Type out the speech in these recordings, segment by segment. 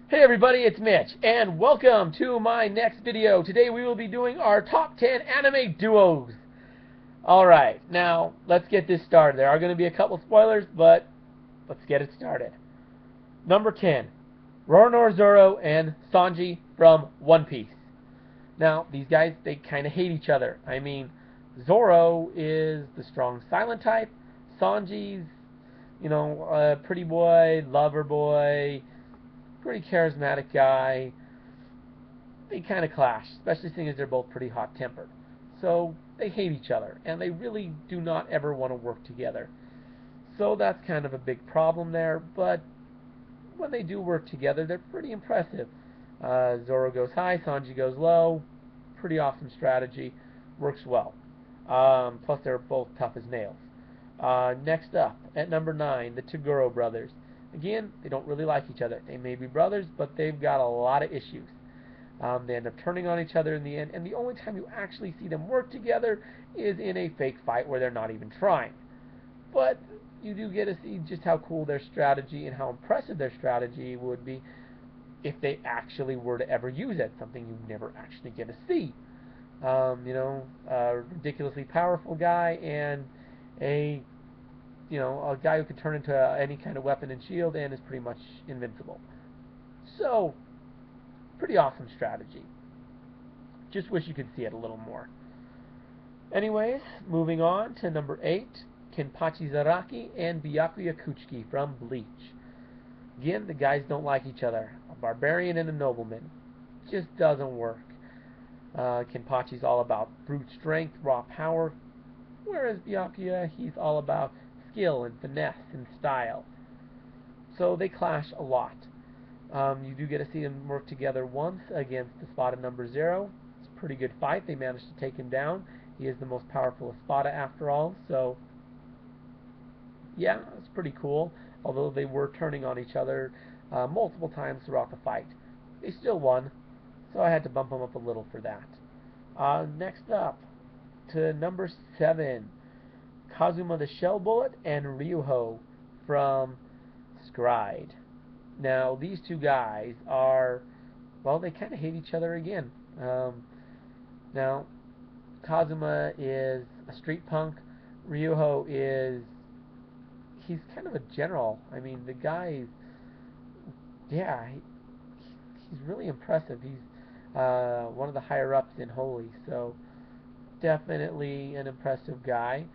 Hey everybody, it's Mitch, and welcome to my next video. Today we will be doing our top 10 anime duos. Alright, now let's get this started. There are going to be a couple spoilers, but let's get it started. Number 10, Roronoa Zoro and Sanji from One Piece. Now, these guys, they kind of hate each other. I mean, Zoro is the strong silent type. Sanji's, a pretty boy, lover boy, pretty charismatic guy. They kind of clash, especially seeing as they're both pretty hot-tempered. So they hate each other, and they really do not ever want to work together. So that's kind of a big problem there, but when they do work together, they're pretty impressive. Zoro goes high, Sanji goes low. Pretty awesome strategy. Works well. Plus, they're both tough as nails. Next up, at number 9, the Toguro brothers. Again, they don't really like each other. They may be brothers, but they've got a lot of issues. They end up turning on each other in the end, and the only time you actually see them work together is in a fake fight where they're not even trying. But you do get to see just how cool their strategy and how impressive their strategy would be if they actually were to ever use it, something you never actually get to see. A ridiculously powerful guy and a guy who can turn into any kind of weapon and shield and is pretty much invincible. So, pretty awesome strategy. Just wish you could see it a little more. Anyways, moving on to number 8, Kenpachi Zaraki and Byakuya Kuchiki from Bleach. Again, the guys don't like each other. A barbarian and a nobleman. Just doesn't work. Kenpachi's all about brute strength, raw power, whereas Byakuya, he's all about skill and finesse and style. So they clash a lot. You do get to see them work together once against the Espada number 0. It's a pretty good fight. They managed to take him down. He is the most powerful Espada after all, so yeah, it's pretty cool. Although they were turning on each other multiple times throughout the fight. They still won, so I had to bump them up a little for that. Next up, to number 7, Kazuma the Shell Bullet and Ryuho from Scryed. Now, these two guys are, well, they kind of hate each other again. Now, Kazuma is a street punk. Ryuho is, he's kind of a general. I mean, the guy, yeah, he's really impressive. He's one of the higher-ups in Holy, so definitely an impressive guy.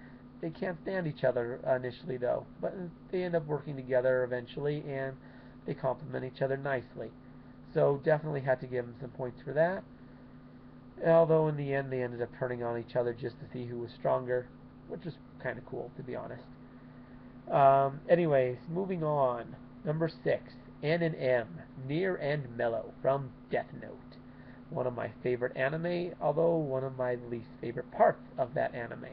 They can't stand each other initially, though, but they end up working together eventually, and they complement each other nicely. So definitely had to give them some points for that. Although in the end, they ended up turning on each other just to see who was stronger, which was kind of cool, to be honest. Anyways, moving on. Number 6, N and M, Near and Mellow from Death Note. One of my favorite anime, although one of my least favorite parts of that anime.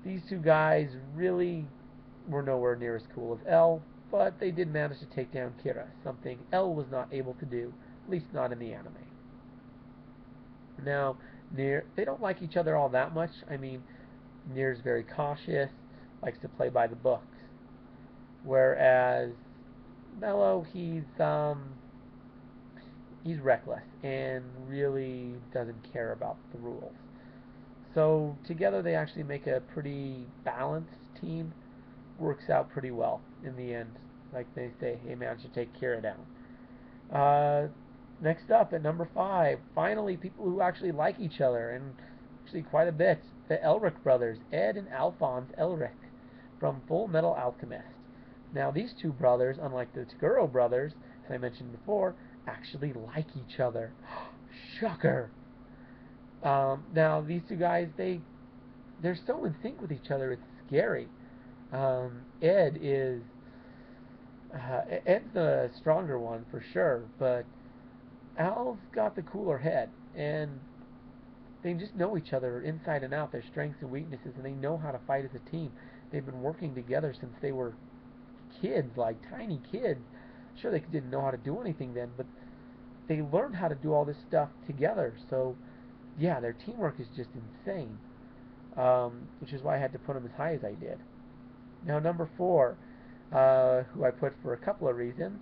These two guys really were nowhere near as cool as L, but they did manage to take down Kira, something L was not able to do, at least not in the anime. Now, Near, they don't like each other all that much. I mean, Near's very cautious, likes to play by the books. Whereas Mellow, he's reckless and really doesn't care about the rules. So together they actually make a pretty balanced team. Works out pretty well in the end. Like they say, they managed to take Kira down. Next up at number 5, finally people who actually like each other, and actually quite a bit. The Elric brothers, Ed and Alphonse Elric from Fullmetal Alchemist. Now these two brothers, unlike the Toguro brothers, as I mentioned before, actually like each other. Shocker! Now these two guys, they're so in sync with each other, it's scary. Ed is Ed's the stronger one for sure, but Al's got the cooler head, and they just know each other inside and out, their strengths and weaknesses, and they know how to fight as a team. They've been working together since they were kids, like tiny kids. Sure, they didn't know how to do anything then, but they learned how to do all this stuff together. So, yeah, their teamwork is just insane, which is why I had to put them as high as I did. Now, number 4, who I put for a couple of reasons,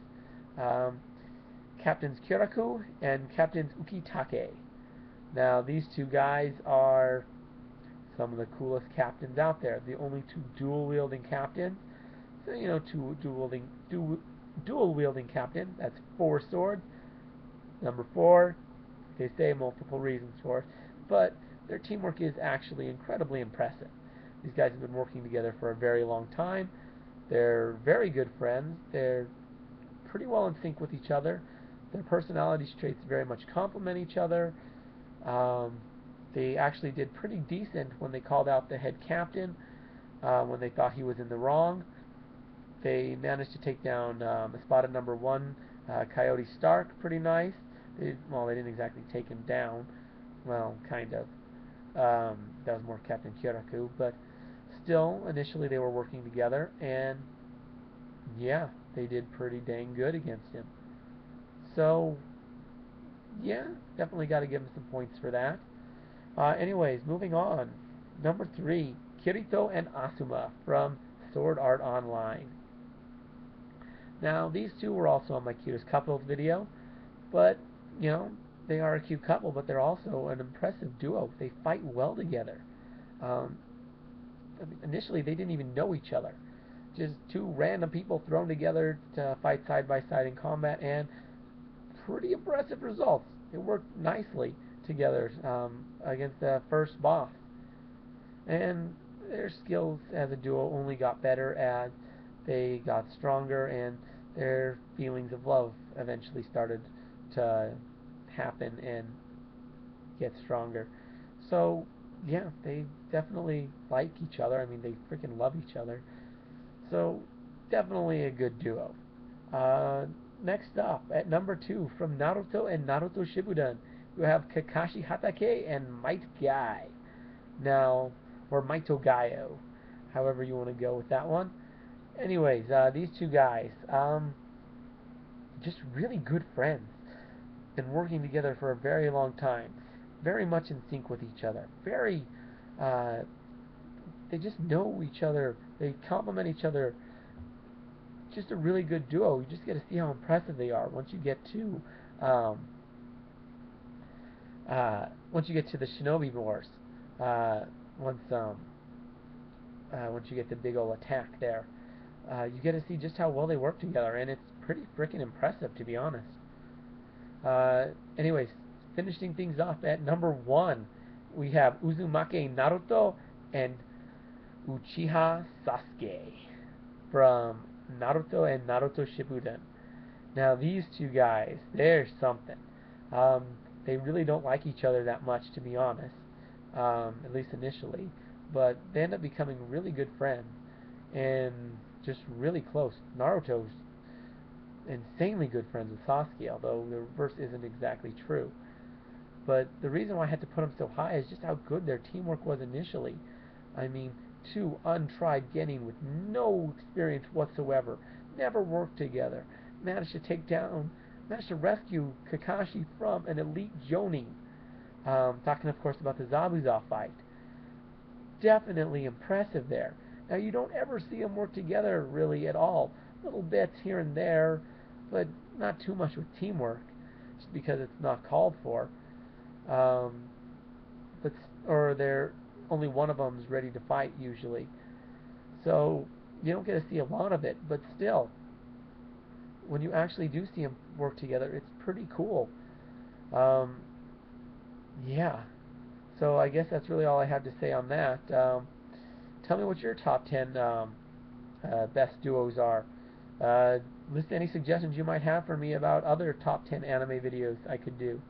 Captains Kirikou and Captains Ukitake. Now, these two guys are some of the coolest captains out there. The only two dual-wielding captains. So, two dual-wielding captain. That's 4 swords. Number 4, they say multiple reasons for it, but their teamwork is actually incredibly impressive. These guys have been working together for a very long time. They're very good friends. They're pretty well in sync with each other. Their personality traits very much complement each other. They actually did pretty decent when they called out the head captain when they thought he was in the wrong. They managed to take down spotted number 1, Coyote Stark, pretty nice. They didn't exactly take him down. Well, kind of. That was more Captain Kirikou, but still, initially they were working together, and yeah, they did pretty dang good against him. So, yeah, definitely got to give him some points for that. Anyways, moving on. Number 3, Kirikou and Asuna from Sword Art Online. Now, these two were also on my cutest couples video, but, they are a cute couple, but they're also an impressive duo. They fight well together. Initially, they didn't even know each other. Just two random people thrown together to fight side by side in combat, and pretty impressive results. It worked nicely together against the first boss. And their skills as a duo only got better as they got stronger, and their feelings of love eventually started to happen and get stronger. So, yeah, they definitely like each other. I mean, they freaking love each other. So, definitely a good duo. Next up, at number 2, from Naruto and Naruto Shippuden, we have Kakashi Hatake and Might Guy. Now, or Maito Gaio, however you want to go with that one. Anyways, these two guys, just really good friends. Been working together for a very long time. Very much in sync with each other. They just know each other. They complement each other. Just a really good duo. You just get to see how impressive they are once you get to the Shinobi Wars. Once you get the big ol' attack there, you get to see just how well they work together, and it's pretty freaking impressive, to be honest. Anyways, finishing things off at number 1, we have Uzumaki Naruto and Uchiha Sasuke from Naruto and Naruto Shippuden. Now, these two guys, they're something. They really don't like each other that much, to be honest, at least initially, but they end up becoming really good friends and just really close. Naruto's insanely good friends with Sasuke, although the reverse isn't exactly true. But the reason why I had to put them so high is just how good their teamwork was initially. I mean, two untried genin with no experience whatsoever, never worked together, managed to rescue Kakashi from an elite Jonin. Talking, of course, about the Zabuza fight. Definitely impressive there. Now, you don't ever see them work together really at all. Little bits here and there, but not too much with teamwork, just because it's not called for. Or they're only one of them is ready to fight usually. So you don't get to see a lot of it, but still, when you actually do see them work together, it's pretty cool. Yeah. So I guess that's really all I have to say on that. Tell me what your top 10 best duos are. List any suggestions you might have for me about other top 10 anime videos I could do.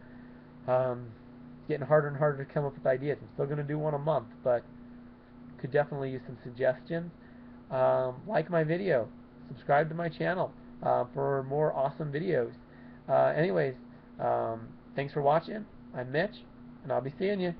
It's getting harder and harder to come up with ideas. I'm still going to do one a month, but could definitely use some suggestions. Like my video. Subscribe to my channel for more awesome videos. Anyways, thanks for watching. I'm Mitch, and I'll be seeing you.